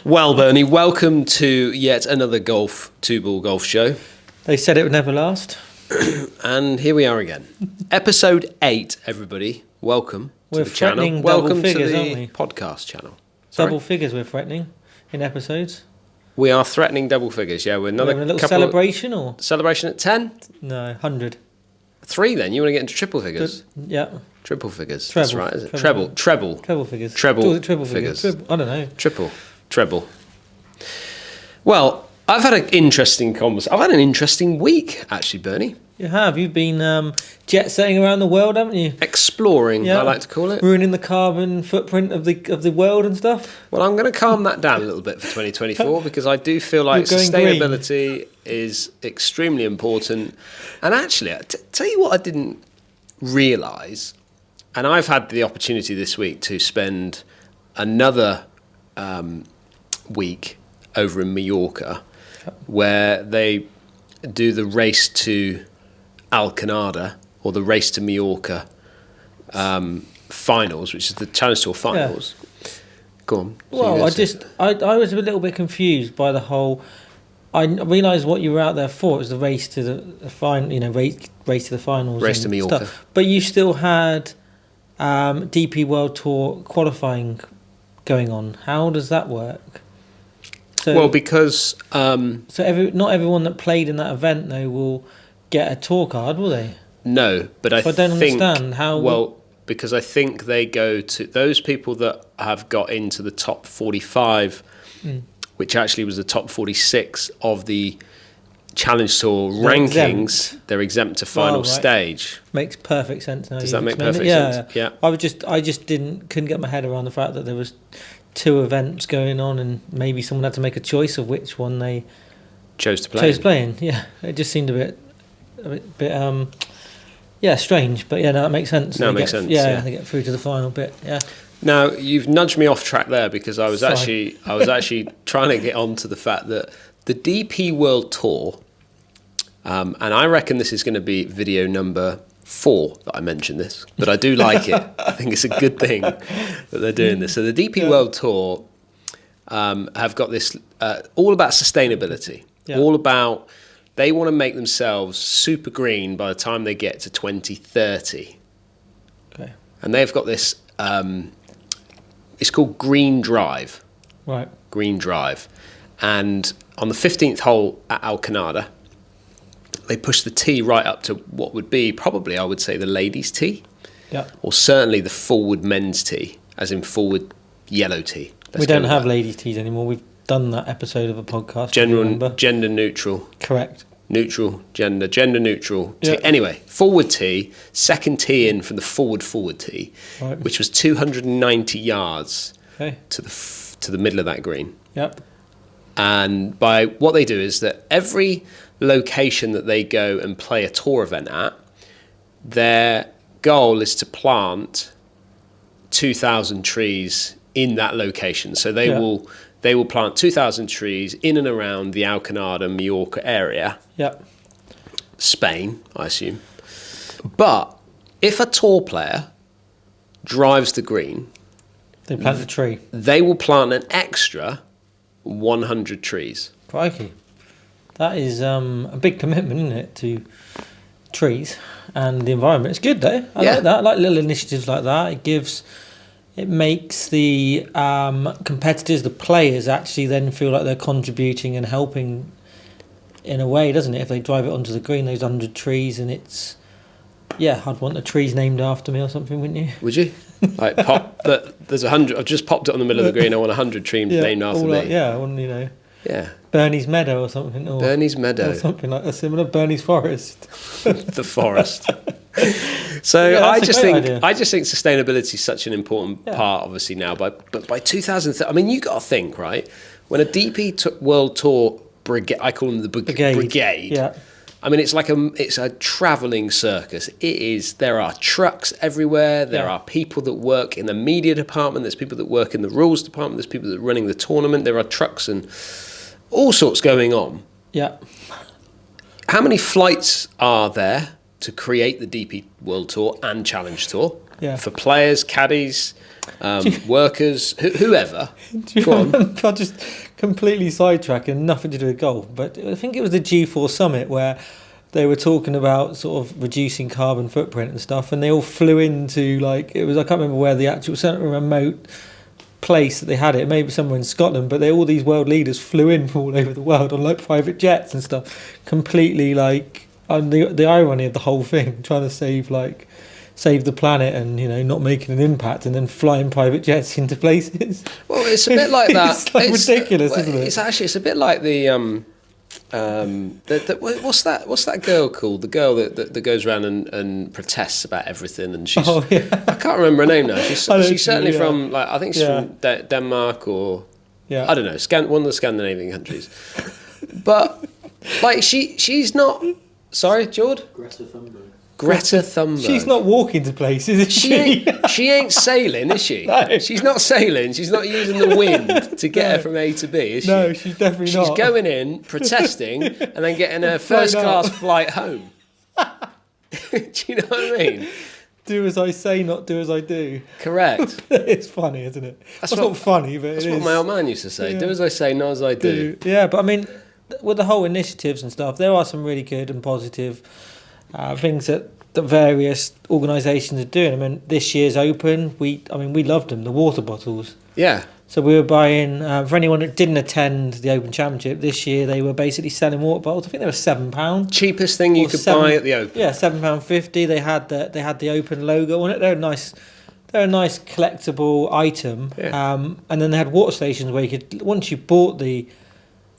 Well, Bernie, welcome to yet another two-ball golf show. They said it would never last. And here we are again. Episode 8, everybody. Welcome to the channel. Welcome figures, to aren't the we? podcast channel. Sorry? Double figures we're threatening in episodes. We are threatening double figures, yeah. We're another We're having a little couple celebration or? Celebration at 10? No, 100. 3 then? You want to get into triple figures? Yeah. Triple figures. Treble. That's right, is it? Treble. Treble Figures. Treble Triple figures. I don't know. Treble. Well, I've had an interesting conversation. I've had an interesting week, actually, Bernie. You have. You've been jet setting around the world, haven't you? Exploring, I like to call it. Ruining the carbon footprint of the world and stuff. Well, I'm going to calm that down a little bit for 2024 because I do feel like sustainability is extremely important. And actually, tell you what I didn't realise, and I've had the opportunity this week to spend another week over in Mallorca where they do the race to Alcanada or the race to Mallorca finals, which is the Challenge Tour finals. Yeah. Go on. Well, I was a little bit confused by the whole. I realised what you were out there for. It was the race to the final, race to the finals. Race to Mallorca. Stuff. But you still had DP World Tour qualifying going on. How does that work? Because not everyone that played in that event though will get a tour card, will they? No, but I don't understand how. Well, because I think they go to those people that have got into the top 45, which actually was the top 46 of the Challenge Tour rankings. They're exempt to final stage. Makes perfect sense now. Does that make perfect sense? Yeah. I just couldn't get my head around the fact that there was 2 events going on, and maybe someone had to make a choice of which one they chose to play. Yeah, it just seemed a bit, strange. But yeah, no, that makes sense. No, it makes sense. Yeah, they get through to the final bit. Yeah. Now you've nudged me off track there because I was actually trying to get on to the fact that the DP World Tour, and I reckon this is going to be video number 4 that I mentioned this, but I do like it. I think it's a good thing that they're doing this. So the DP World Tour have got this all about sustainability, all about they want to make themselves super green by the time they get to 2030. Okay. And they've got this, it's called Green Drive. Right. Green Drive. And on the 15th hole at Alcanada, they push the tee right up to what would be probably, I would say, the ladies' tee. Yeah. Or certainly the forward men's tee, as in forward yellow tee. We don't have ladies' tees anymore. We've done that episode of a podcast. Gender neutral. Correct. Neutral, gender neutral. Yeah. Anyway, forward tee, second tee in from the forward tee, right, which was 290 yards to the middle of that green. Yep. And by what they do is that every location that they go and play a tour event at, their goal is to plant 2,000 trees in that location. So they will plant 2,000 trees in and around the Alcanada, Mallorca area. Yep. Spain, I assume. But if a tour player drives the green, they plant a tree. They will plant an extra 100 trees. Crikey. That is a big commitment, isn't it, to trees and the environment. It's good though. I like that. I like little initiatives like that. It makes the competitors, the players, actually then feel like they're contributing and helping in a way, doesn't it? If they drive it onto the green, those 100 trees, and it's... Yeah, I'd want the trees named after me or something, wouldn't you? Would you? Like, there's 100... I've just popped it on the middle of the green. I want 100 trees named after me. I want, Yeah. Bernie's Meadow or something. Or Bernie's Meadow. Or something like that, similar. Bernie's Forest. The forest. So Yeah, I just think sustainability is such an important part, obviously now. But by 2030, I mean, you got to think, right? When a DP World Tour brigade, I call them the brigade. Yeah. I mean, it's a travelling circus. It is. There are trucks everywhere. There are people that work in the media department. There's people that work in the rules department. There's people that are running the tournament. There are trucks and all sorts going on. Yeah. How many flights are there to create the DP World Tour and Challenge Tour? Yeah. For players, caddies, workers, whoever. Do you remember, I just completely sidetracking, nothing to do with golf, but I think it was the G4 Summit where they were talking about sort of reducing carbon footprint and stuff, and they all flew into, like, it was, I can't remember where the actual remote place that they had it, maybe somewhere in Scotland, but all these world leaders flew in from all over the world on like private jets and stuff, completely like, and the irony of the whole thing, trying to save the planet and, you know, not making an impact, and then flying private jets into places. Well, it's a bit like that. It's ridiculous, isn't it? It's a bit like the what's that girl called? The girl that goes around and protests about everything, and she's I can't remember her name now. She's certainly from, like, I think she's from Denmark, or I don't know, one of the Scandinavian countries. But like she's not. Sorry, Jord? Greta Thunberg. She's not walking to places, is she? She ain't sailing, is she? No. She's not sailing. She's not using the wind to get her from A to B, is she? No, she's definitely not. She's going in, protesting, and then getting her first-class flight home. Do you know what I mean? Do as I say, not do as I do. Correct. It's funny, isn't it? That's not funny, but that's what my old man used to say. Yeah. Do as I say, not as I do. Yeah, but I mean, with the whole initiatives and stuff, there are some really good and positive things that various organisations are doing. I mean, this year's Open, we loved them, the water bottles. Yeah. So we were buying, for anyone that didn't attend the Open Championship, this year they were basically selling water bottles. I think they were £7. Cheapest thing you could buy at the Open. Yeah, £7.50. They had the Open logo on it. They're a nice collectible item. Yeah. And then they had water stations where you could, once you bought the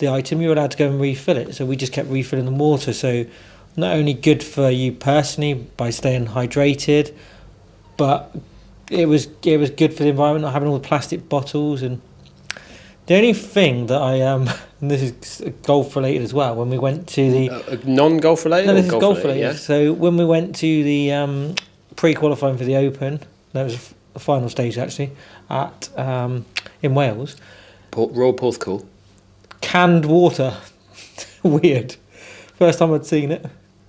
item, you were allowed to go and refill it. So we just kept refilling the water. So not only good for you personally by staying hydrated, but it was good for the environment, not having all the plastic bottles. And the only thing that I and this is golf related as well, when we went to the non-golf related. No, this is golf related. Yeah? So when we went to the pre-qualifying for the Open, that was the final stage actually at in Wales. Royal Porthcawl. Canned water, weird. First time I'd seen it.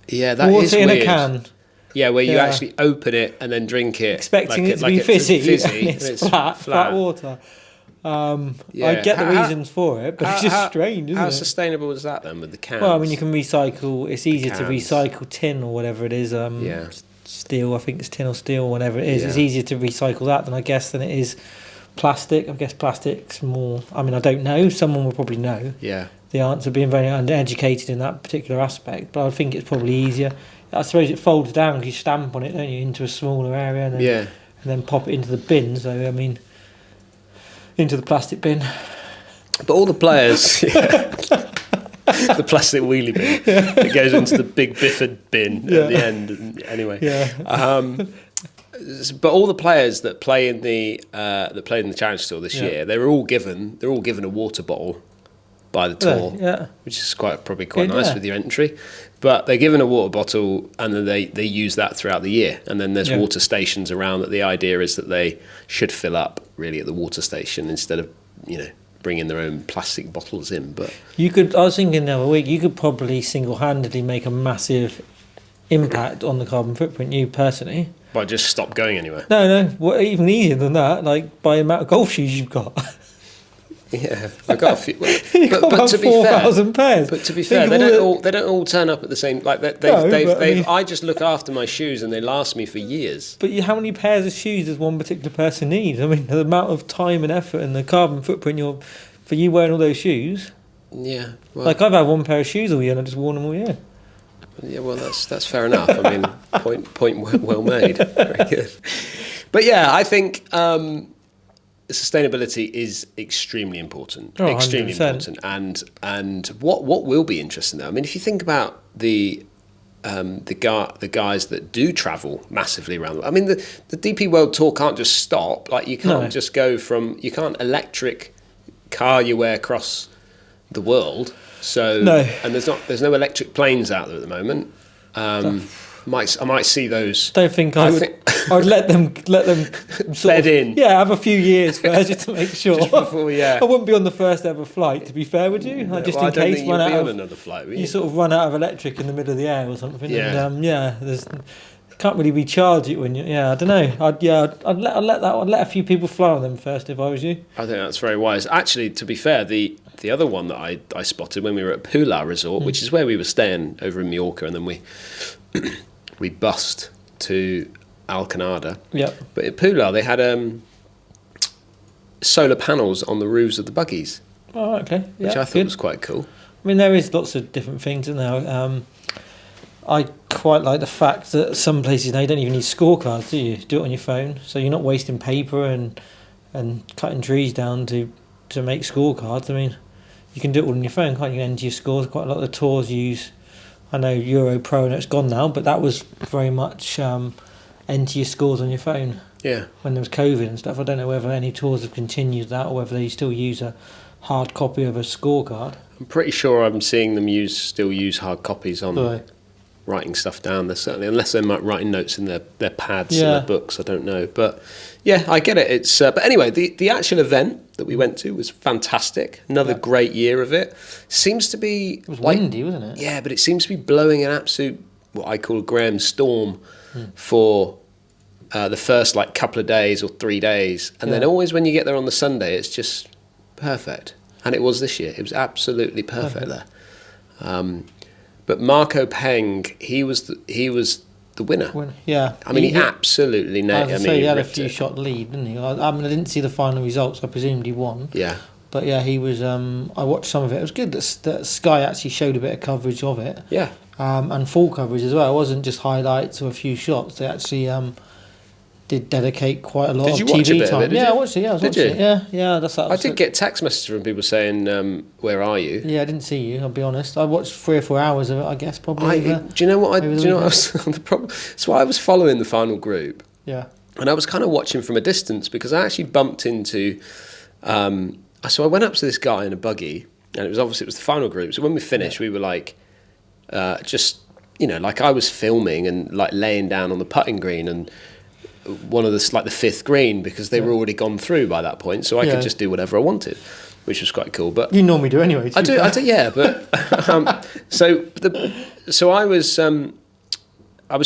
Yeah, that water is weird. in a can. Yeah, where you actually open it and then drink it. Expecting it to be fizzy, and it's flat water. I get the reasons for it, but it's just strange, isn't it? How sustainable is that then with the cans? Well, I mean, you can recycle. It's easier to recycle tin or whatever it is. Steel, I think it's tin or steel or whatever it is. Yeah. It's easier to recycle that than it is plastic. I guess plastic's more. I mean, I don't know. Someone will probably know. Yeah. The answer, being very uneducated in that particular aspect, but I think it's probably easier. I suppose it folds down because you stamp on it, don't you, into a smaller area, and then pop it into the bin. So I mean, into the plastic bin. But all the players, the plastic wheelie bin that goes into the big Bifford bin at the end. Anyway, but all the players that play in the Challenge Tour this year, they're all given a water bottle by the tour, which is probably quite nice with your entry. But they're given a water bottle, and then they use that throughout the year. And then there's water stations around that. The idea is that they should fill up really at the water station instead of, you know, bringing their own plastic bottles in. But you could. I was thinking the other week, you could probably single-handedly make a massive impact on the carbon footprint. You personally, by just stop going anywhere. No. Even easier than that. Like by the amount of golf shoes you've got. Yeah, I got a few. But to be fair, 4,000 pairs. But to be fair, they don't all turn up at the same. Like I just look after my shoes, and they last me for years. But how many pairs of shoes does one particular person need? I mean, the amount of time and effort and the carbon footprint for you wearing all those shoes. Yeah. Well, like I've had one pair of shoes all year, and I've just worn them all year. Yeah, well, that's fair enough. I mean, point well made. Very good. But yeah, I think. Sustainability is extremely important. Extremely 100%. Important. And what will be interesting though, I mean, if you think about the guys that do travel massively around the world, I mean, the DP World Tour can't just stop. Like you can't just go from, you can't electric car your way across the world. So and there's no electric planes out there at the moment. I might see those. Don't think I would let them sort bed in. Yeah, have a few years first just to make sure. Just before, I wouldn't be on the first ever flight. To be fair, would you? No, just well, in case on another flight. You sort of run out of electric in the middle of the air or something. Yeah. And, there's can't really recharge it when you. Yeah, I don't know. I'd let a few people fly on them first if I was you. I think that's very wise. Actually, to be fair, the other one that I spotted when we were at Pula Resort, which is where we were staying over in Mallorca, and then we bussed to Alcanada. Yeah. But at Pula, they had solar panels on the roofs of the buggies. Oh, okay. Yeah, which I thought was quite cool. I mean, there is lots of different things in there. I quite like the fact that some places now you don't even need scorecards, do you? Do it on your phone, so you're not wasting paper and cutting trees down to make scorecards. I mean, you can do it all on your phone, can't you? Enter your scores. Quite a lot of the tours use, I know Euro Pro, and it's gone now, but that was very much enter your scores on your phone. Yeah. When there was COVID and stuff, I don't know whether any tours have continued that or whether they still use a hard copy of a scorecard. I'm pretty sure I'm seeing them still use hard copies on writing stuff down. They're certainly, unless they're writing notes in their pads and their books, I don't know. But yeah, I get it. It's but anyway, the actual event that we went to was fantastic. Another great year of it. Seems to be... It was windy, wasn't it? Yeah, but it seems to be blowing an absolute, what I call a Graham storm for the first couple of days or 3 days. And then always when you get there on the Sunday, it's just perfect. And it was this year. It was absolutely perfect there. But Marco Peng, he was the winner. Yeah. I mean, he absolutely nailed it. He had a few shot lead, didn't he? I mean, I didn't see the final results. I presumed he won. Yeah. But yeah, he was. I watched some of it. It was good that Sky actually showed a bit of coverage of it. Yeah. And full coverage as well. It wasn't just highlights or a few shots. They actually did dedicate quite a lot of TV time. Did you watch a bit of it? Yeah, I watched it. Yeah, I was watching it. Yeah. That's that. I did get text messages from people saying, "Where are you?" Yeah, I didn't see you. I'll be honest. I watched 3 or 4 hours of it. I guess probably. Do you know what? I was the problem. So I was following the final group. Yeah. And I was kind of watching from a distance because I actually bumped into. So I went up to this guy in a buggy, and it was the final group. So when we finished, we were just I was filming and laying down on the putting green and one of the the fifth green because they were already gone through by that point, so I could just do whatever I wanted, which was quite cool. But you normally do anyway. I do, yeah. But so I was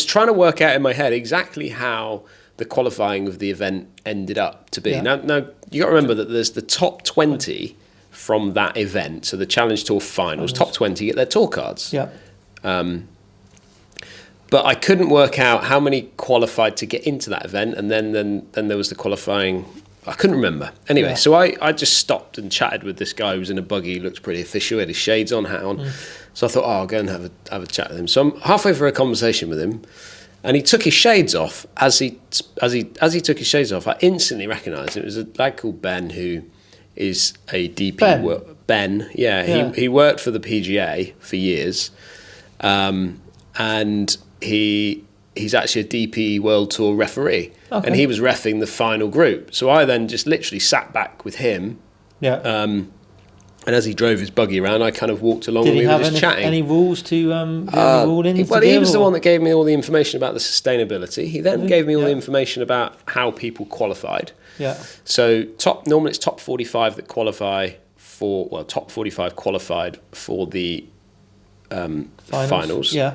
trying to work out in my head exactly how the qualifying of the event ended up to be. Yeah. Now you got to remember that there's the top 20 from that event, so the Challenge Tour finals. Top 20 get their tour cards. Yeah. But I couldn't work out how many qualified to get into that event, and then there was the qualifying. I couldn't remember. Anyway, so I just stopped and chatted with this guy who was in a buggy. He looked pretty official. He had his shades on, hat on. So I thought, I'll go and have a chat with him. So I'm halfway through a conversation with him, and he took his shades off. As he took his shades off, I instantly recognised it was a lad called Ben, who is a DP. Ben, yeah. He worked for the PGA for years, and he's actually a DP World Tour referee, and he was reffing the final group. So I then just literally sat back with him, and as he drove his buggy around, I kind of walked along and we were just chatting. Any rules to Well, he was the one that gave me all the information about the sustainability. He then gave me all the information about how people qualified. Yeah. So normally it's top 45 that qualify for, top 45 qualified for the finals. Yeah.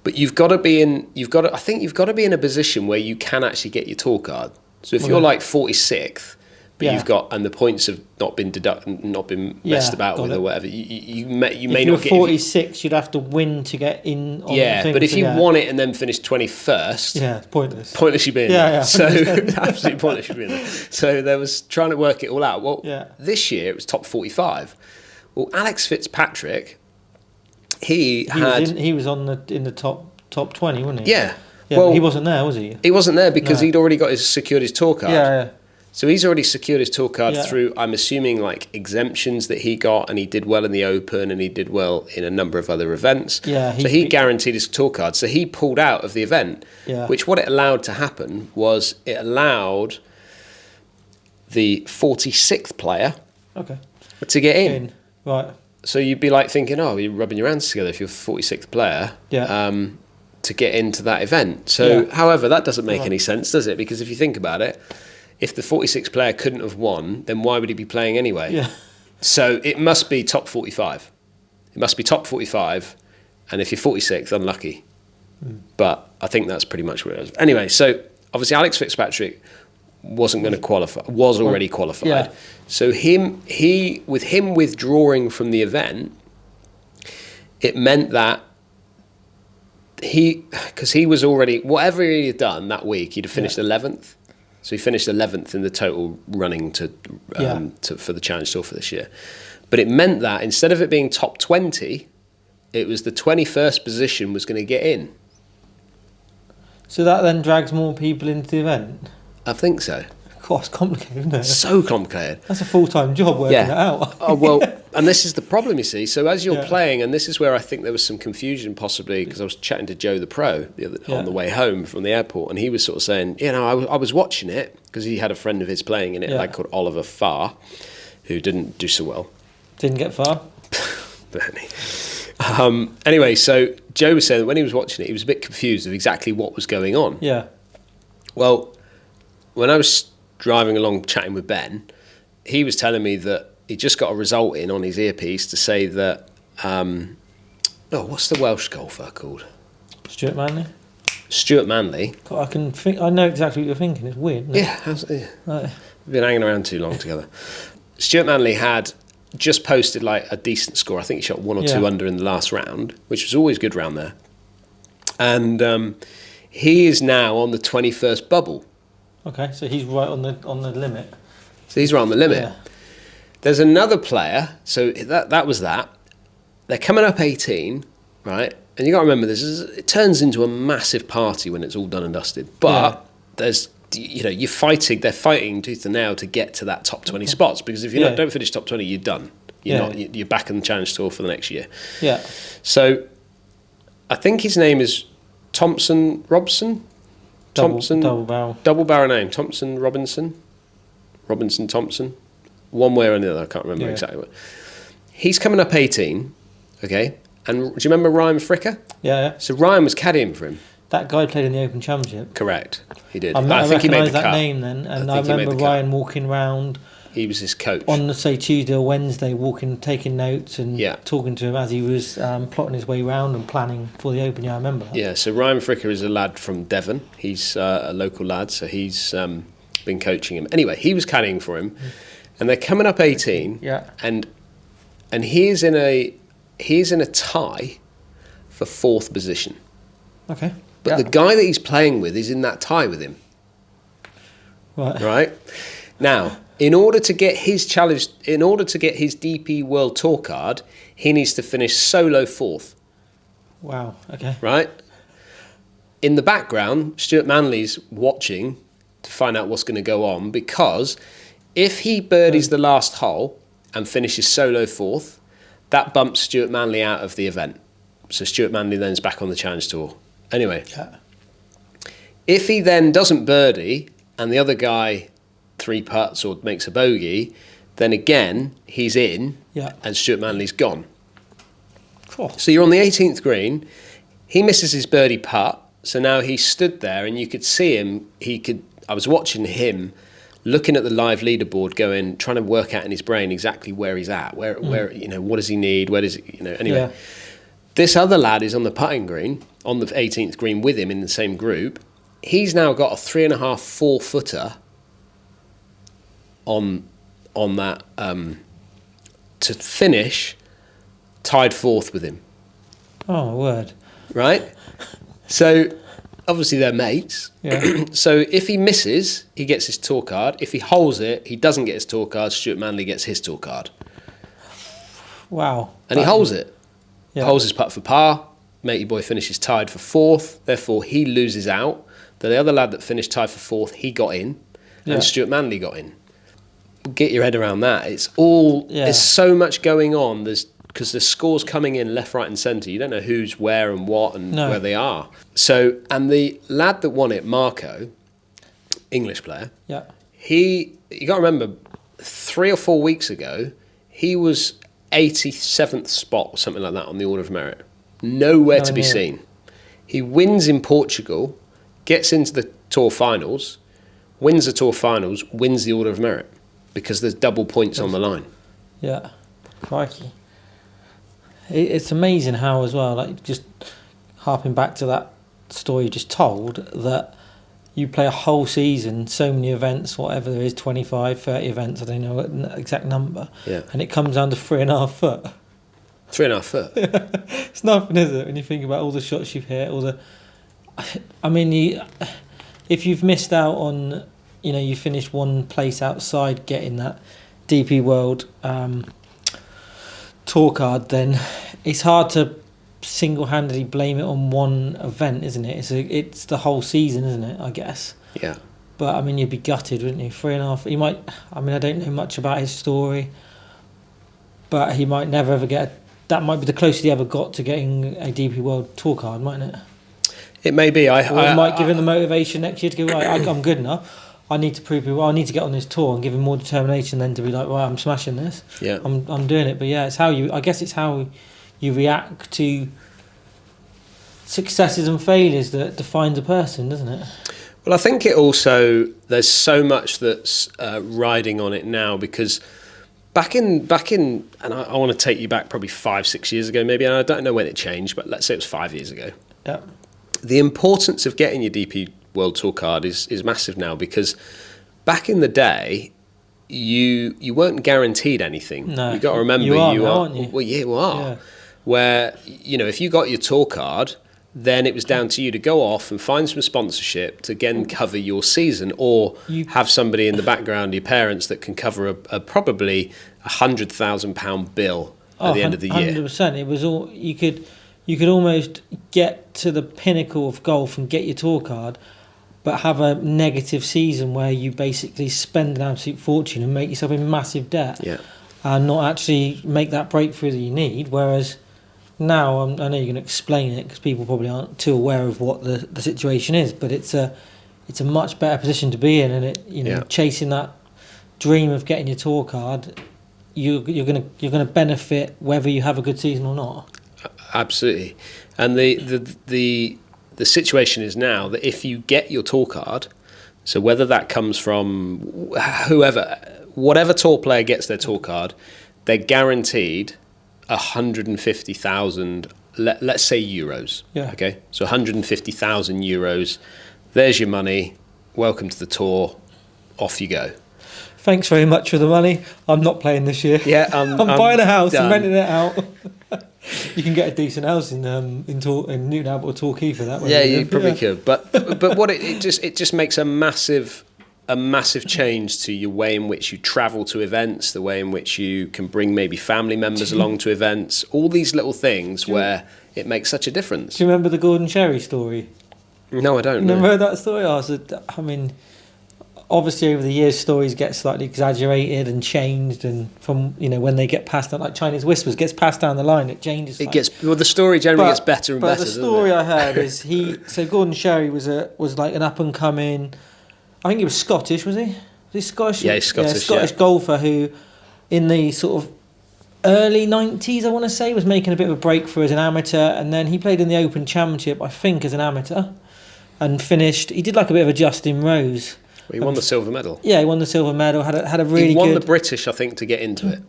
But I think you've got to be in a position where you can actually get your tour card. So if you're 46th, but you've got, and the points have not been messed about with or whatever, you may not get. If you're 46, you'd have to win to get in. On the thing, but if you won it and then finished 21st, it's pointless. Pointless you being there. So absolutely pointless you being there. So there was trying to work it all out. Well, this year it was top 45. Well, Alex Fitzpatrick. He was in the top 20, wasn't he? Yeah. Well, he wasn't there, was he? He wasn't there because he'd already secured his tour card. Yeah. So he's already secured his tour card through, I'm assuming, exemptions that he got, and he did well in the Open, and he did well in a number of other events. Yeah. So he guaranteed his tour card. So he pulled out of the event, which what it allowed to happen was it allowed the 46th player to get in. Right. So you'd be thinking, you're rubbing your hands together if you're 46th player to get into that event. So, however, that doesn't make any sense, does it? Because if you think about it, if the 46th player couldn't have won, then why would he be playing anyway? Yeah. So it must be top 45. It must be top 45, and if you're 46th, unlucky. Mm. But I think that's pretty much what it is. Anyway, so obviously Alex Fitzpatrick wasn't going to qualify, was already qualified. Yeah. So with him withdrawing from the event, it meant that because he was already, whatever he had done that week, he'd have finished 11th. So he finished 11th in the total running for the Challenge Tour for this year. But it meant that instead of it being top 20, it was the 21st position was going to get in. So that then drags more people into the event? I think so. God, it's complicated, isn't it? So complicated. That's a full-time job working it out. Oh, well, and this is the problem, you see. So as you're playing, and this is where I think there was some confusion possibly, because I was chatting to Joe the Pro on the way home from the airport, and he was sort of saying, I was watching it, because he had a friend of his playing in it, a lad called Oliver Farr, who didn't do so well. Didn't get far? Bernie. Anyway, so Joe was saying that when he was watching it, he was a bit confused of exactly what was going on. Yeah. Well, when I was driving along chatting with Ben, he was telling me that he just got a result in on his earpiece to say that what's the Welsh golfer called? Stuart Manley. Stuart Manley. God, I know exactly what you're thinking. It's weird, isn't it? We've been hanging around too long together. Stuart Manley had just posted like a decent score. I think he shot 1 or 2 under in the last round, which was always good round there. And he is now on the 21st bubble. Okay, so he's right on the limit. So he's right on the limit. Yeah. There's another player, so that was that. They're coming up 18, right? And you got to remember, it turns into a massive party when it's all done and dusted. But there's, they're fighting tooth and nail to get to that top 20 spots, because if you don't finish top 20, you're done. You're back in the Challenge Tour for the next year. Yeah. So I think his name is Thompson Robson. Double barrel name. Thompson Robinson Thompson. One way or another, I can't remember exactly what. He's coming up 18, okay? And do you remember Ryan Fricker? Yeah. So Ryan was caddying for him. That guy played in the Open Championship. Correct, he did. I think he made the that cut. name then, and I remember Ryan walking around. He was his coach. On, say, Tuesday or Wednesday, taking notes and talking to him as he was plotting his way round and planning for the Open. Yeah, I remember that. Yeah, so Ryan Fricker is a lad from Devon. He's a local lad, so he's been coaching him. Anyway, he was caddying for him, and they're coming up 18. Yeah. And he's in a tie for 4th position. Okay. But the guy that he's playing with is in that tie with him. Right? Now, in order to get his DP World Tour card, he needs to finish solo 4th. Wow, okay. Right? In the background, Stuart Manley's watching to find out what's going to go on, because if he birdies the last hole and finishes solo 4th, that bumps Stuart Manley out of the event. So Stuart Manley then is back on the Challenge Tour. Anyway, if he then doesn't birdie and the other guy 3 putts or makes a bogey, then again he's in and Stuart Manley's gone. Cool. So you're on the 18th green, he misses his birdie putt, so now he stood there and you could see him, I was watching him looking at the live leaderboard trying to work out in his brain exactly where he's at, where what does he need, where does it, anyway. Yeah. This other lad is on the putting green, on the 18th green with him in the same group. He's now got a 3.5, 4 footer on that to finish tied 4th with him. Oh, my word. Right? So obviously they're mates. Yeah. So if he misses, he gets his tour card. If he holds it, he doesn't get his tour card. Stuart Manley gets his tour card. Wow. And he holds it. Yeah. Holds his putt for par. Matey boy finishes tied for 4th. Therefore, he loses out. The other lad that finished tied for 4th, he got in. And Stuart Manley got in. Get your head around that. It's all... There's so much going on. Because there's scores coming in left, right and centre. You don't know who's where and what and where they are. So, and the lad that won it, Marco, English player, you got to remember, 3 or 4 weeks ago, he was 87th spot or something like that on the Order of Merit. Nowhere to be seen. He wins in Portugal, gets into the Tour Finals, wins the Tour Finals, wins the Order of Merit, because there's double points on the line. Yeah, crikey. It's amazing how, as well, like just harping back to that story you just told, that you play a whole season, so many events, whatever there is, 25, 30 events, I don't know what exact number, and it comes down to 3.5 foot. 3.5 foot. It's nothing, is it? When you think about all the shots you've hit, I mean, if you've missed out on, you finished one place outside getting that DP World tour card, then it's hard to single-handedly blame it on one event, isn't it? It's the whole season, isn't it, I guess? Yeah. But I mean, you'd be gutted, wouldn't you? 3.5. He might. I mean, I don't know much about his story, but he might never ever get. That might be the closest he ever got to getting a DP World Tour card, mightn't it? It may be. Or it might give him the motivation next year to go, right, I'm good enough. I need to prove people. I need to get on this tour and give him more determination than to be like, right, I'm smashing this. Yeah. I'm doing it. But yeah, it's how you. I guess it's how you react to successes and failures that defines a person, doesn't it? Well, I think it also, there's so much that's riding on it now, because back in, and I want to take you back probably 5-6 years ago maybe, and I don't know when it changed, but let's say it was 5 years ago. Yeah. The importance of getting your DP World Tour card is massive now, because back in the day, you weren't guaranteed anything. No, You've got to remember, you are, aren't you? Well, yeah, you are. Yeah. Where, if you got your tour card, then it was down to you to go off and find some sponsorship to again cover your season, or have somebody in the background, your parents, that can cover a probably £100,000 bill at the end of the year. 100%. It was all you could almost get to the pinnacle of golf and get your tour card, but have a negative season where you basically spend an absolute fortune and make yourself in massive debt, and not actually make that breakthrough that you need. Whereas now, I know you're going to explain it because people probably aren't too aware of what the situation is, but it's a much better position to be in, and chasing that dream of getting your tour card, you're going to benefit whether you have a good season or not. Absolutely. And the situation is now that if you get your tour card, so whether that comes from whatever tour player gets their tour card, they're guaranteed 150,000, let's say euros. Yeah. Okay. So 150,000 euros. There's your money. Welcome to the tour. Off you go. Thanks very much for the money. I'm not playing this year. Yeah, I'm buying a house and renting it out. You can get a decent house in Newton Abbot or Torquay for that. Yeah, you probably could. But what it just makes a massive change to your way in which you travel to events, the way in which you can bring maybe family members along to events, all these little things where it makes such a difference. Do you remember the Gordon Sherry story? No, I don't. You never heard that story? I mean, obviously over the years stories get slightly exaggerated and changed, and from when they get passed down, like Chinese whispers gets passed down the line, it changes. The story generally gets better and better. But the story I heard is Gordon Sherry was like an up and coming, I think he was Scottish, was he? Was he Scottish? Yeah, he's Scottish. Scottish golfer who, in the sort of early 90s, I want to say, was making a bit of a breakthrough as an amateur, and then he played in the Open Championship, I think, as an amateur, and finished. He did like a bit of a Justin Rose. Well, he won the silver medal. Yeah, he won the silver medal. Had a really good. He won the British, I think, to get into it.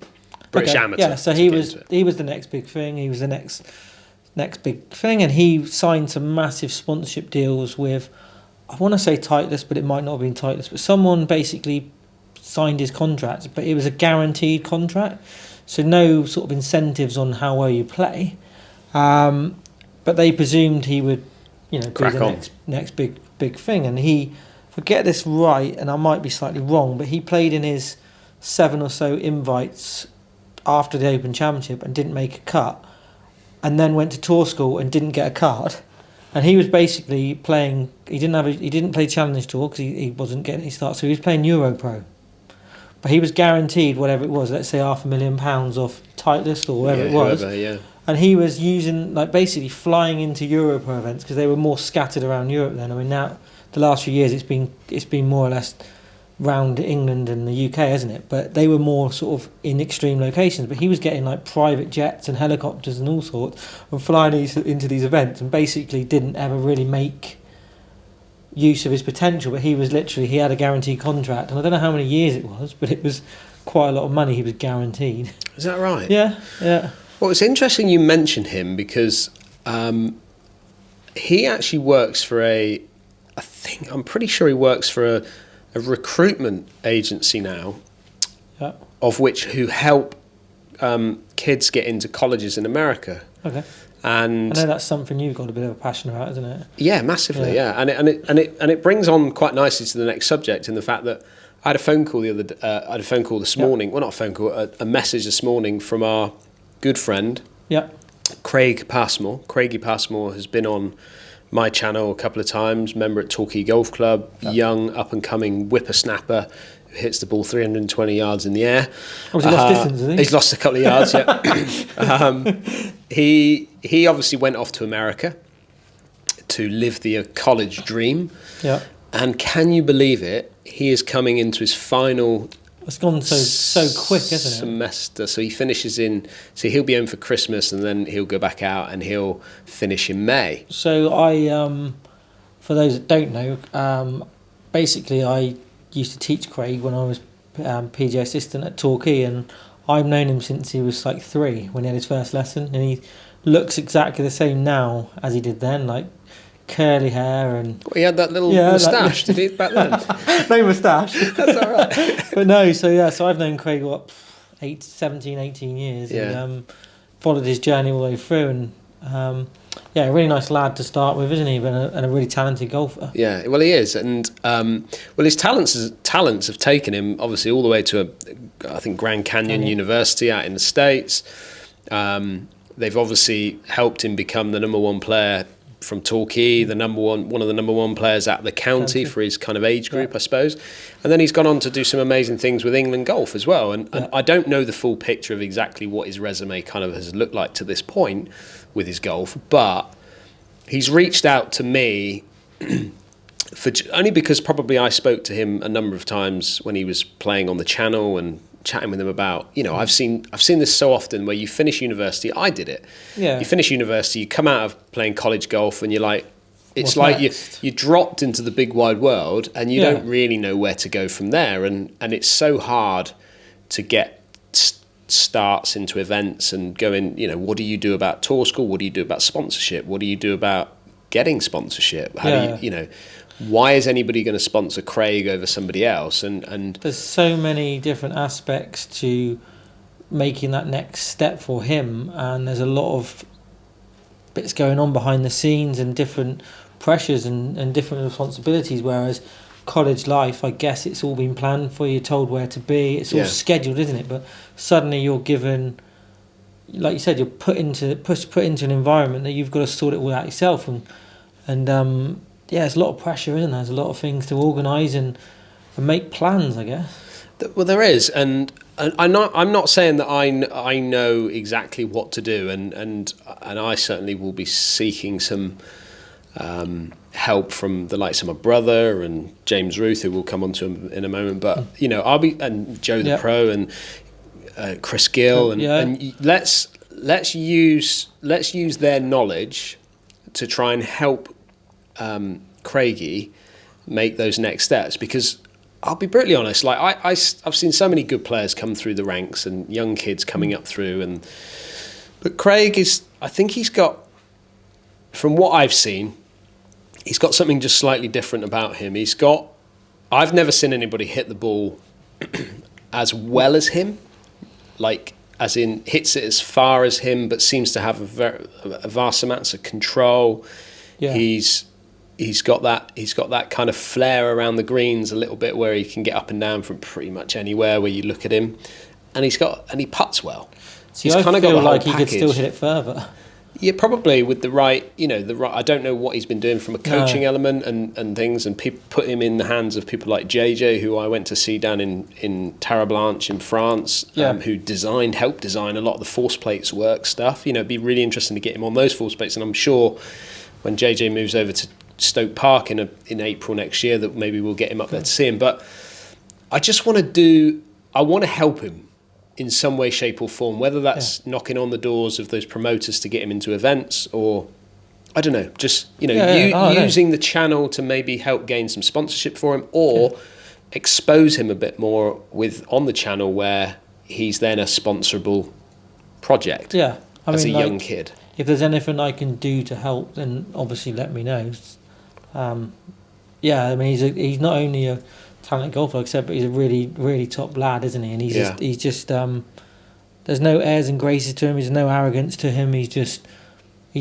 British amateur. Yeah, so he was the next big thing. He was the next big thing, and he signed some massive sponsorship deals with, I want to say Titleist, but it might not have been Titleist. But someone basically signed his contract, but it was a guaranteed contract, so no sort of incentives on how well you play. But they presumed he would, be the next big thing. And he, if I get this right, and I might be slightly wrong, but he played in his 7 or so invites after the Open Championship and didn't make a cut, and then went to tour school and didn't get a card. And he was basically playing. He didn't play Challenge Tour because he wasn't getting any starts. So he was playing Euro Pro, but he was guaranteed whatever it was. Let's say £500,000 off Titleist or whatever it was. And he was using basically flying into Euro Pro events because they were more scattered around Europe then. I mean, now the last few years it's been more or less round England and the UK, hasn't it? But they were more sort of in extreme locations. But he was getting private jets and helicopters and all sorts and flying into these events, and basically didn't ever really make use of his potential. But he had a guaranteed contract, and I don't know how many years it was, but it was quite a lot of money he was guaranteed. Is that right? Yeah. Well, it's interesting you mention him because he actually works for I'm pretty sure he works for a recruitment agency now, Yeah. who help kids get into colleges in America. Okay. And I know that's something you've got a bit of a passion about, isn't it? yeah, massively, yeah. And it brings on quite nicely to the next subject in the fact that I had a phone call this morning. Well, not a phone call, a message this morning from our good friend, Craigie Passmore has been on my channel a couple of times, member at Torquay Golf Club, young, up-and-coming whippersnapper who hits the ball 320 yards in the air. Oh, he's lost distance, has he? He's lost a couple of yards, yeah. He obviously went off to America to live the college dream. Yeah. And can you believe it? He is coming into his final... It's gone so quick, isn't it? Semester. So he finishes so he'll be home for Christmas and then he'll go back out and he'll finish in May. So for those that don't know, basically I used to teach Craig when I was PGA assistant at Torquay, and I've known him since he was like 3 when he had his first lesson, and he looks exactly the same now as he did then, like curly hair and... Well, he had that little moustache, did he, back then? No moustache. That's all right. But no, so I've known Craig, 18 years, and followed his journey all the way through, and a really nice lad to start with, isn't he? And a really talented golfer. Yeah, well, he is, and his talents have taken him obviously all the way to I think Grand Canyon University out in the States. They've obviously helped him become the number 1 player from Torquay, one of the number 1 players at the county for his kind of age group, I suppose. And then he's gone on to do some amazing things with England golf as well. And I don't know the full picture of exactly what his resume kind of has looked like to this point with his golf, but he's reached out to me only because probably I spoke to him a number of times when he was playing on the channel and chatting with him about, I've seen this so often where you finish university. I did it. Yeah. You finish university, you come out of playing college golf, and you're like, it's like you dropped into the big wide world, and you don't really know where to go from there. And it's so hard to get starts into events and going, what do you do about tour school? What do you do about sponsorship? What do you do about getting sponsorship? How do you why is anybody going to sponsor Craig over somebody else? And there's so many different aspects to making that next step for him, and there's a lot of bits going on behind the scenes and different pressures and different responsibilities, whereas college life, I guess it's all been planned for you, told where to be, it's all scheduled, isn't it? But suddenly you're given, like you said, you're put into an environment that you've got to sort it all out yourself, and there's a lot of pressure, isn't there? There's a lot of things to organise and make plans, I guess. Well, there is, and I'm not saying that I know exactly what to do, and I certainly will be seeking some help from the likes of my brother and James Ruth, who will come on to him in a moment. But I'll be, and Joe the Pro and Chris Gill, and let's use their knowledge to try and help Craigie make those next steps, because I'll be brutally honest, like I've seen so many good players come through the ranks and young kids coming up through, but Craig I think he's got, from what I've seen, he's got something just slightly different about him. I've never seen anybody hit the ball as well as him, like as in hits it as far as him, but seems to have a vast amounts of control. Yeah. He's got that kind of flair around the greens a little bit, where he can get up and down from pretty much anywhere where you look at him, and he putts well. See, I feel like he could still hit it further. Yeah, probably with the right. I don't know what he's been doing from a coaching element and things, and people put him in the hands of people like JJ, who I went to see down in Tarablanche in France, who helped design a lot of the force plates work stuff. It'd be really interesting to get him on those force plates, and I'm sure when JJ moves over to Stoke Park in April next year, that maybe we'll get him up there to see him. But I just want to help him in some way, shape or form, whether that's knocking on the doors of those promoters to get him into events, or I don't know, just using the channel to maybe help gain some sponsorship for him, or expose him a bit more on the channel where he's then a sponsorable project as a young kid. if there's anything I can do to help, then obviously let me know. Yeah, I mean, he's not only a talented golfer, like I said, but he's a really, really top lad, isn't he? And he's just there's no airs and graces to him. There's no arrogance to him. He's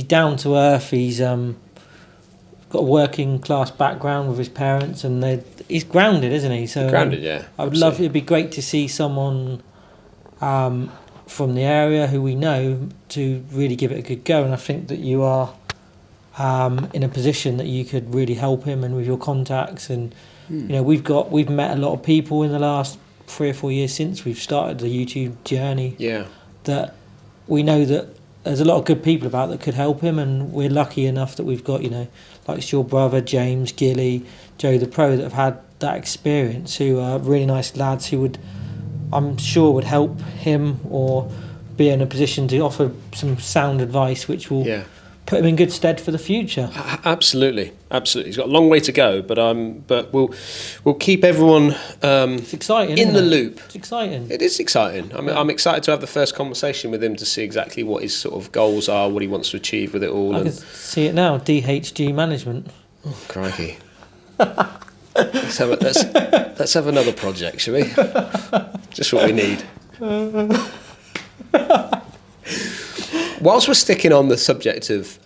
down to earth. He's got a working class background with his parents, and he's grounded, isn't he? So grounded, yeah. I would love. It'd be great to see someone from the area who we know to really give it a good go. And I think that you are in a position that you could really help him, and with your contacts, and you know, we've met a lot of people in the last 3 or 4 years since we've started the YouTube journey. Yeah. That we know that there's a lot of good people about that could help him, and we're lucky enough that we've got, you know, like your brother James, Gilly, Joe the Pro, that have had that experience, who are really nice lads who I'm sure would help him or be in a position to offer some sound advice which will put him in good stead for the future. Absolutely. He's got a long way to go, but we'll keep everyone it's exciting, in the loop. It's exciting. It is exciting. I'm excited to have the first conversation with him to see exactly what his sort of goals are, what he wants to achieve with it all. I can see it now. DHG management. Oh, crikey. Let's have another project, shall we? Just what we need. Whilst we're sticking on the subject of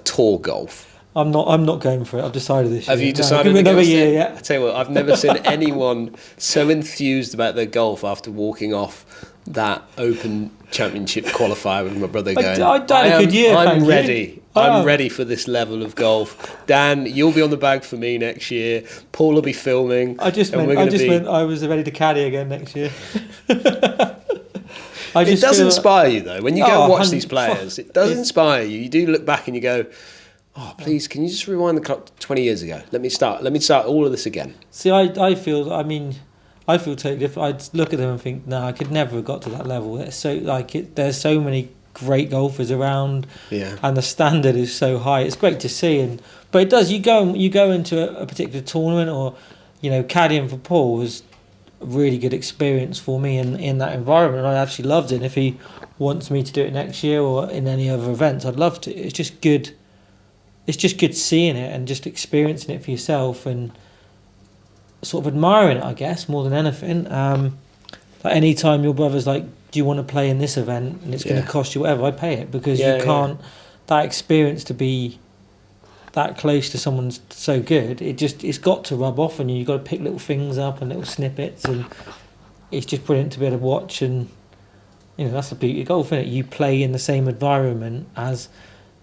tour golf, I'm not going for it. I've decided this year. Have you decided? Give me another year, yeah. I tell you what, I've never seen anyone so enthused about their golf after walking off that Open Championship qualifier with my brother going. I've done a good year. I'm ready. I'm ready for this level of golf. Dan, you'll be on the bag for me next year. Paul will be filming. I was ready to caddy again next year. It does inspire you, though. When you go and watch these players, it does inspire you. You do look back and you go, oh, please, can you just rewind the clock 20 years ago? Let me start all of this again. See, I feel totally different. I'd look at them and think, no, I could never have got to that level. It's so, there's so many great golfers around, and the standard is so high. It's great to see, but it does. You go into a particular tournament, or, you know, caddying for Paul was a really good experience for me in that environment. I actually loved it. And if he wants me to do it next year or in any other events, I'd love to. It's just good. It's just good seeing it and just experiencing it for yourself and sort of admiring it, I guess, more than anything. Like any time your brother's like, do you want to play in this event and it's going to cost you whatever, I pay it, because you can't. That experience to be that close to someone so good, it's got to rub off on you. You've got to pick little things up and little snippets, and it's just brilliant to be able to watch. And, you know, that's the beauty of golf, isn't it? You play in the same environment as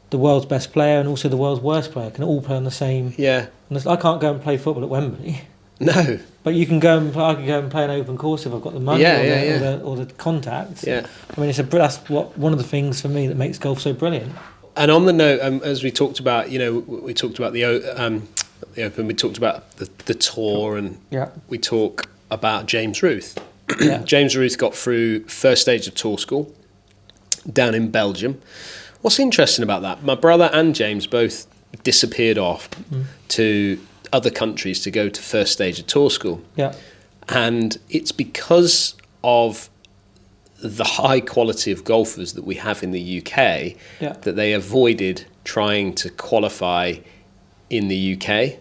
the world's best player and also the world's worst player, can all play on the same. Yeah. And I can't go and play football at Wembley. No. But you can go and play. I can go and play an open course if I've got the money or the contacts. Yeah. I mean, that's one of the things for me that makes golf so brilliant. And on the note, as we talked about, you know, we talked about the Open, we talked about the tour, and we talk about James Ruth. James Ruth got through first stage of tour school down in Belgium. What's interesting about that? My brother and James both disappeared off to other countries to go to first stage of tour school. Yeah. And it's because of the high quality of golfers that we have in the UK that they avoided trying to qualify in the UK.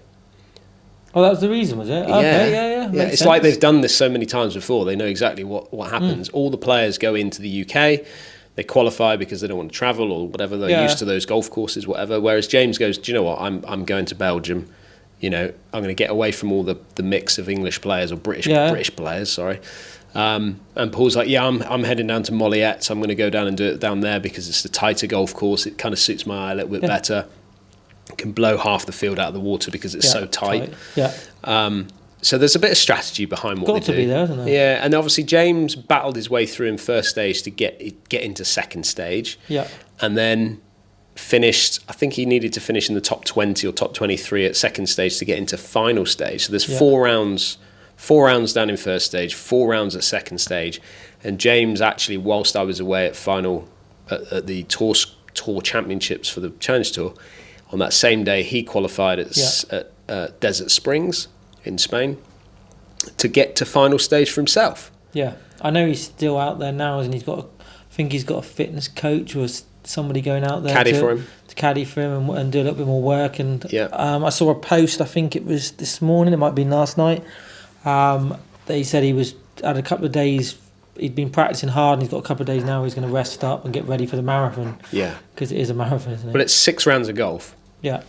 Oh, that was the reason, was it? Okay, yeah. It's like they've done this so many times before. They know exactly what happens. All the players go into the UK. They qualify because they don't want to travel or whatever. They're used to those golf courses, whatever. Whereas James goes, do you know what? I'm going to Belgium. You know, I'm going to get away from all the mix of English players or British players. Sorry. And Paul's like, I'm heading down to Mallorca. So I'm going to go down and do it down there because it's a tighter golf course. It kind of suits my eye a little bit better. Can blow half the field out of the water because it's so tight. So there's a bit of strategy behind what they do. Got to be there, isn't there? Yeah, and obviously James battled his way through in first stage to get into second stage. Yeah. And then finished, I think he needed to finish in the top 20 or top 23 at second stage to get into final stage. So there's 4 rounds down in first stage, 4 rounds at second stage. And James actually, whilst I was away at the tour championships for the Challenge Tour, on that same day he qualified at Desert Springs in Spain to get to final stage for himself. Yeah, I know he's still out there now, and I think he's got a fitness coach or somebody going out there caddy for him and do a little bit more work. And yeah. I saw a post, I think it was this morning, it might have been last night. They said he had a couple of days. He'd been practicing hard, and he's got a couple of days now. He's going to rest up and get ready for the marathon. Yeah, because it is a marathon, isn't it? Well, it's 6 rounds of golf. Yeah.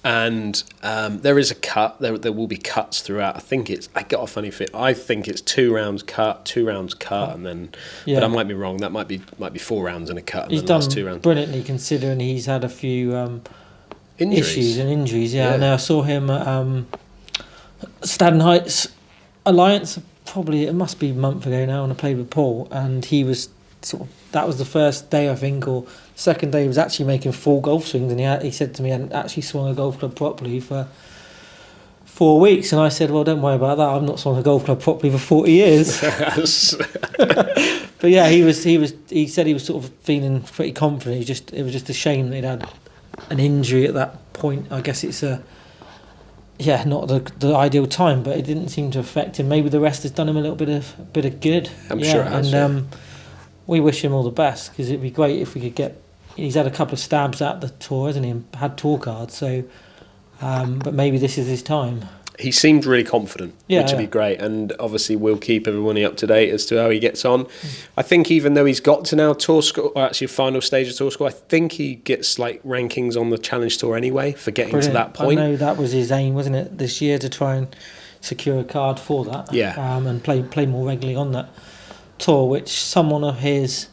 And there is a cut. There will be cuts throughout. I got a funny fit. I think it's 2 rounds cut, 2 rounds cut, and then. Yeah. But I might be wrong. That might be 4 rounds and a cut. And he's then done last 2 rounds. Brilliantly, considering he's had a few issues and injuries. Yeah. And I saw him at Staden Heights Alliance. Probably it must be a month ago now, and I played with Paul, and he was that was the first day, I think, or second day he was actually making full golf swings, and he said to me, I hadn't actually swung a golf club properly for 4 weeks, and I said, well, don't worry about that, I've not swung a golf club properly for 40 years. But yeah, he said he was sort of feeling pretty confident. It was just a shame that he'd had an injury at that point. I guess it's not the ideal time, but it didn't seem to affect him. Maybe the rest has done him a little bit of good. I'm sure it has. And we wish him all the best, because it'd be great if we could get. He's had a couple of stabs at the tour, hasn't he? And had tour cards, so. But maybe this is his time. He seemed really confident, which would be great, and obviously we'll keep everybody up to date as to how he gets on. I think even though he's got to now tour score, or actually a final stage of tour score, I think he gets like rankings on the Challenge Tour anyway for getting to that point. I know that was his aim, wasn't it, this year, to try and secure a card for that. Yeah. And play more regularly on that tour, which someone of his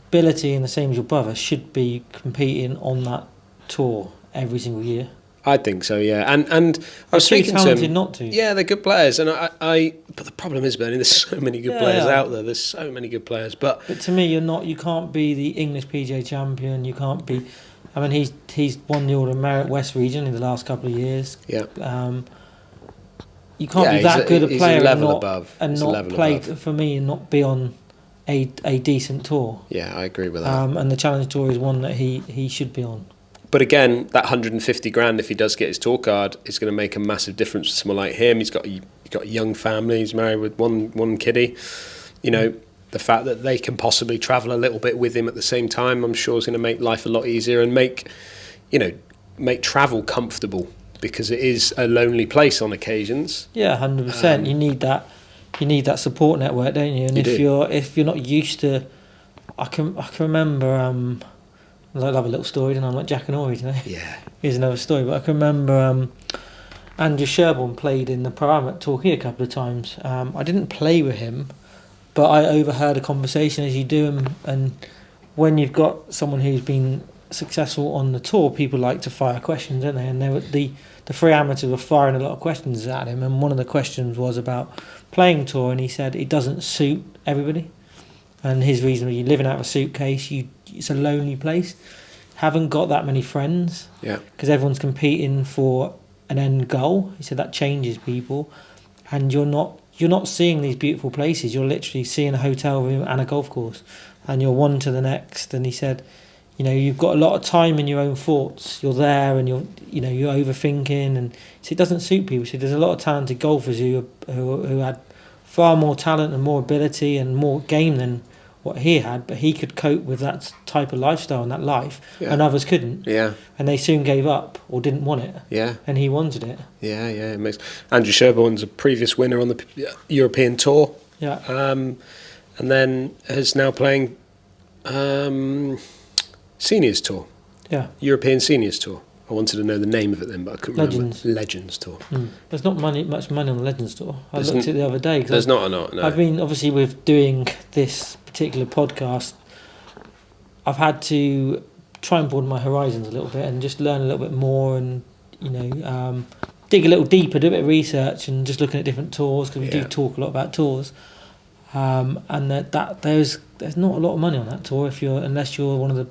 ability, and the same as your brother, should be competing on that tour every single year. I think so, yeah. And I was speaking to him. Not to. Yeah, they're good players, and but the problem is, Bernie, there's so many good players out there. There's so many good players, but to me, you can't be the English PGA champion. You can't be. I mean, he's won the Order of Merit West region in the last couple of years. Yeah. You can't be that good a player and not play for me and not be on a decent tour. Yeah, I agree with that. And the Challenge Tour is one that he should be on. But again, that 150 grand, if he does get his tour card, is going to make a massive difference to someone like him. He's got a young family. He's married with one kiddie. You know, the fact that they can possibly travel a little bit with him at the same time, I'm sure is going to make life a lot easier and make travel comfortable, because it is a lonely place on occasions. Yeah, 100%. You need that support network, don't you? And if you're not used to, I can remember. I love a little story, and I'm like Jack and Ori, you know. Yeah. Here's another story, but I can remember Andrew Sherborne played in the Pro-Am at Torquay a couple of times. I didn't play with him, but I overheard a conversation, as you do, and when you've got someone who's been successful on the tour, people like to fire questions, don't they? And the 3 amateurs were firing a lot of questions at him, and one of the questions was about playing tour, and he said it doesn't suit everybody. And his reason was, you're living out of a suitcase, it's a lonely place, haven't got that many friends, because everyone's competing for an end goal. He said that changes people, and you're not seeing these beautiful places. You're literally seeing a hotel room and a golf course, and you're one to the next. And he said, you've got a lot of time in your own thoughts. You're there, and you're overthinking, and so it doesn't suit people. So there's a lot of talented golfers who had far more talent and more ability and more game than what he had, but he could cope with that type of lifestyle and that life, and others couldn't. Yeah. And they soon gave up or didn't want it. Yeah. And he wanted it. Yeah, it makes. Andrew Sherborne's a previous winner on the European Tour. Yeah. And then is now playing Seniors Tour. Yeah. European Seniors Tour. I wanted to know the name of it then, but I couldn't remember. Legends Tour. There's not much money on the Legends Tour. I looked at it the other day. There's not. No. I've been, obviously, with doing this particular podcast, I've had to try and broaden my horizons a little bit and just learn a little bit more, and dig a little deeper, do a bit of research, and just looking at different tours, because we do talk a lot about tours. And that there's not a lot of money on that tour unless you're one of the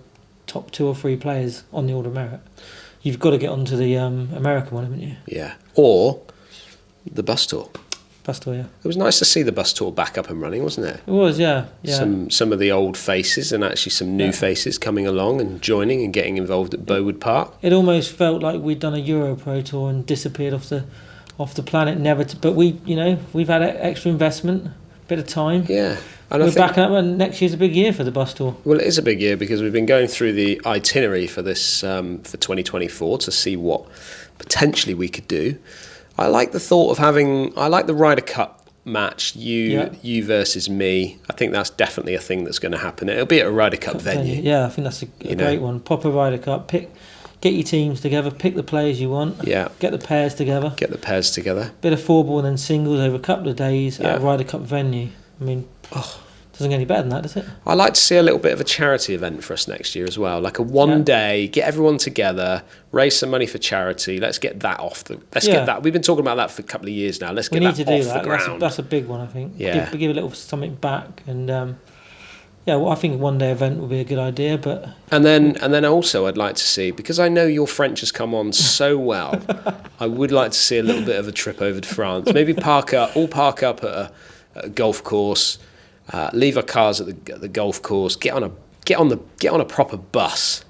top 2 or 3 players on the Order of Merit. You've got to get onto the American one, haven't you? Yeah. Or the bus tour. Bus tour, yeah. It was nice to see the bus tour back up and running, wasn't it? It was, yeah. Some of the old faces, and actually some new faces coming along and joining and getting involved at Bowood Park. It almost felt like we'd done a Euro Pro Tour and disappeared off the planet, but we've had extra investment bit of time. Yeah. And We're backing up, and next year's a big year for the bus tour. Well, it is a big year because we've been going through the itinerary for this for 2024 to see what potentially we could do. I like the thought of having. I like the Ryder Cup match. You versus me. I think that's definitely a thing that's going to happen. It'll be at a Ryder Cup venue. Yeah, I think that's a great one. Pop a Ryder Cup. Get your teams together. Pick the players you want. Yeah. Get the pairs together. Bit of 4-ball and then singles over a couple of days at a Ryder Cup venue. I mean, doesn't get any better than that, does it? I like to see a little bit of a charity event for us next year as well, like a one day, get everyone together, raise some money for charity. Let's get that off the. Get that. We've been talking about that for a couple of years now. Let's get that off the ground. That's a big one, I think. Yeah, give a little something back, and I think a one day event would be a good idea. But and then also I'd like to see, because I know your French has come on so well, I would like to see a little bit of a trip over to France. Maybe park up at a golf course. Leave our cars at the golf course. Get on a proper bus,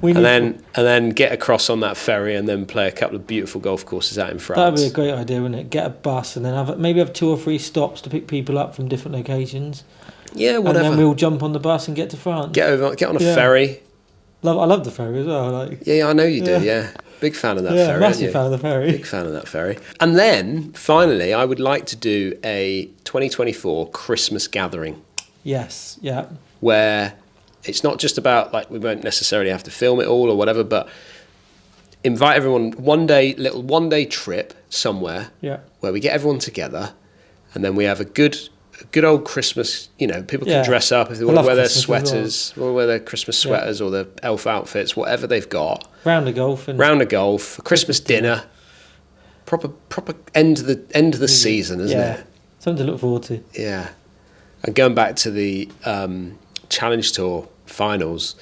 and then get across on that ferry, and then play a couple of beautiful golf courses out in France. That'd be a great idea, wouldn't it? Get a bus and then have 2 or 3 stops to pick people up from different locations. Yeah, whatever. And then we'll jump on the bus and get to France. Get on a ferry. I love the ferry as well. Yeah, I know you do. Yeah. Big fan of that ferry. Massive fan of the ferry. Big fan of that ferry. And then, finally, I would like to do a 2024 Christmas gathering. Yes, yeah. Where it's not just about, like, we won't necessarily have to film it all or whatever, but invite everyone, one day trip somewhere where we get everyone together, and then we have a good old Christmas, people can dress up if they want to wear their sweaters, or wear their Christmas sweaters or their elf outfits, whatever they've got. Round of golf, a Christmas dinner. Proper end of the season, isn't it? Something to look forward to. Yeah. And going back to the Challenge Tour finals,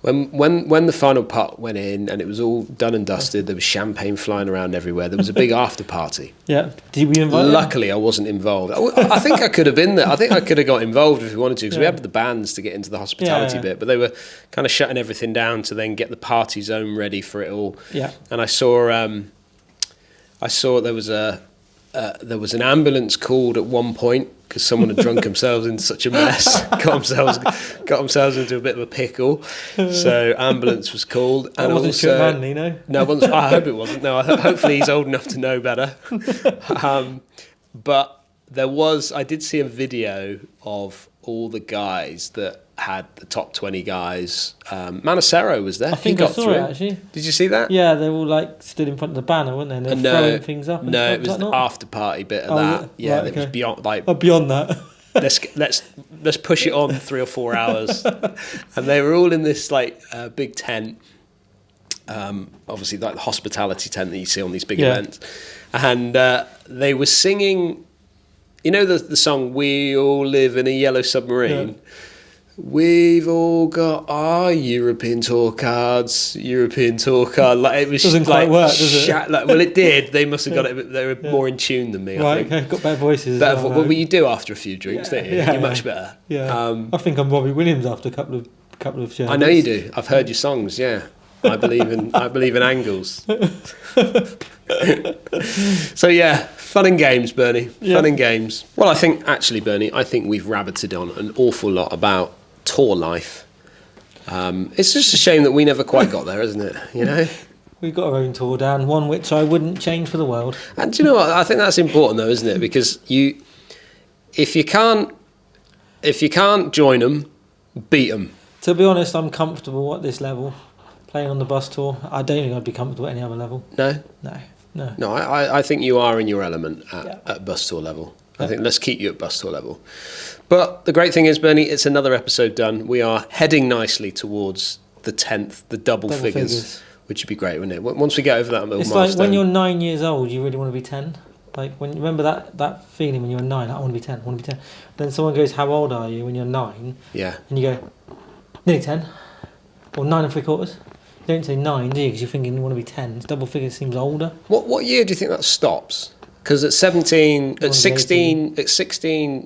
when the final putt went in and it was all done and dusted, there was champagne flying around everywhere. There was a big after party. Yeah. Did we invite Luckily, I wasn't involved. I think I could have been there. I think I could have got involved if we wanted to, because we had the bands to get into the hospitality bit, but they were kind of shutting everything down to then get the party zone ready for it all. Yeah. And I saw there was an ambulance called at one point because someone had drunk themselves into such a mess, got themselves into a bit of a pickle. So ambulance was called. And wasn't Stuart Manley, no? No, I hope it wasn't. No, hopefully he's old enough to know better. But I did see a video of all the guys that had the top 20 guys. Manacero was there. I think I saw it, actually. Did you see that? Yeah, they all stood in front of the banner, weren't they? And they were throwing things up. No, it was the after party bit of that. Yeah, right, it was beyond beyond that. let's push it on 3 or 4 hours. And they were all in this big tent. Obviously, like the hospitality tent that you see on these big events, and they were singing. You know the song "We All Live in a Yellow Submarine." Yeah. We've all got our European tour cards. Like it was doesn't quite work, does it? Well, it did. They must have got it. They were more in tune than me. I think. Okay, got better voices. Well, you do after a few drinks, don't you? You're much better. Yeah. I think I'm Robbie Williams after a couple of shows. I know you do. I've heard your songs. Yeah. I believe in angles. So fun and games, Bernie. Fun and games. Well, I think actually, Bernie, we've rabbited on an awful lot about tour life. It's just a shame that we never quite got there, isn't it? You know, we've got our own tour down, one which I wouldn't change for the world. And do you know what? I think that's important, though, isn't it? Because if you can't join them, beat them. To be honest, I'm comfortable at this level. Playing on the bus tour, I don't think I'd be comfortable at any other level. No. I think you are in your element at bus tour level. I think let's keep you at bus tour level. But the great thing is, Bernie, it's another episode done. We are heading nicely towards the 10th, the double figures, which would be great, wouldn't it? Once we get over that milestone. It's like when you're 9 years old, you really want to be 10. Like remember that feeling when you were 9. I want to be 10. I want to be 10. Then someone goes, "How old are you?" When you're 9. Yeah. And you go, "Nearly 10," or 9 3/4. You don't say 9, do you? Because you're thinking you want to be 10. Double figures seems older. What year do you think that stops? Because at 16,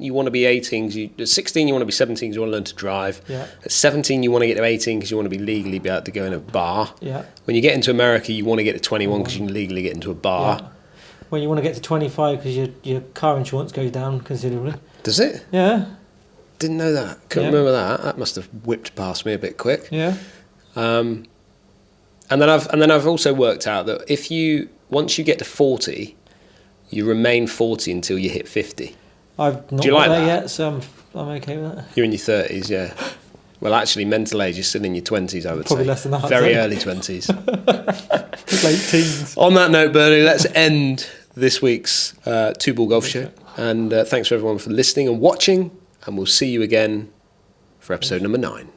you want to be 18. At 16, you want to be 17 because you want to learn to drive. Yeah. At 17, you want to get to 18 because you want to be legally be able to go in a bar. Yeah. When you get into America, you want to get to 21 because you can legally get into a bar. when you want to get to 25 because your car insurance goes down considerably. Does it? Yeah. Didn't know that. Couldn't remember that. That must have whipped past me a bit quick. Yeah. And then I've also worked out that once you get to 40, you remain 40 until you hit 50. I've not Do you got like there that? yet, so I'm okay with that. You're in your 30s, yeah. Well, actually, mental age is still in your 20s, I would Probably say. less than that. Very early 20s. Late teens. On that note, Bernie, let's end this week's Two Ball Golf Show. And thanks for everyone for listening and watching. And we'll see you again for episode number 9.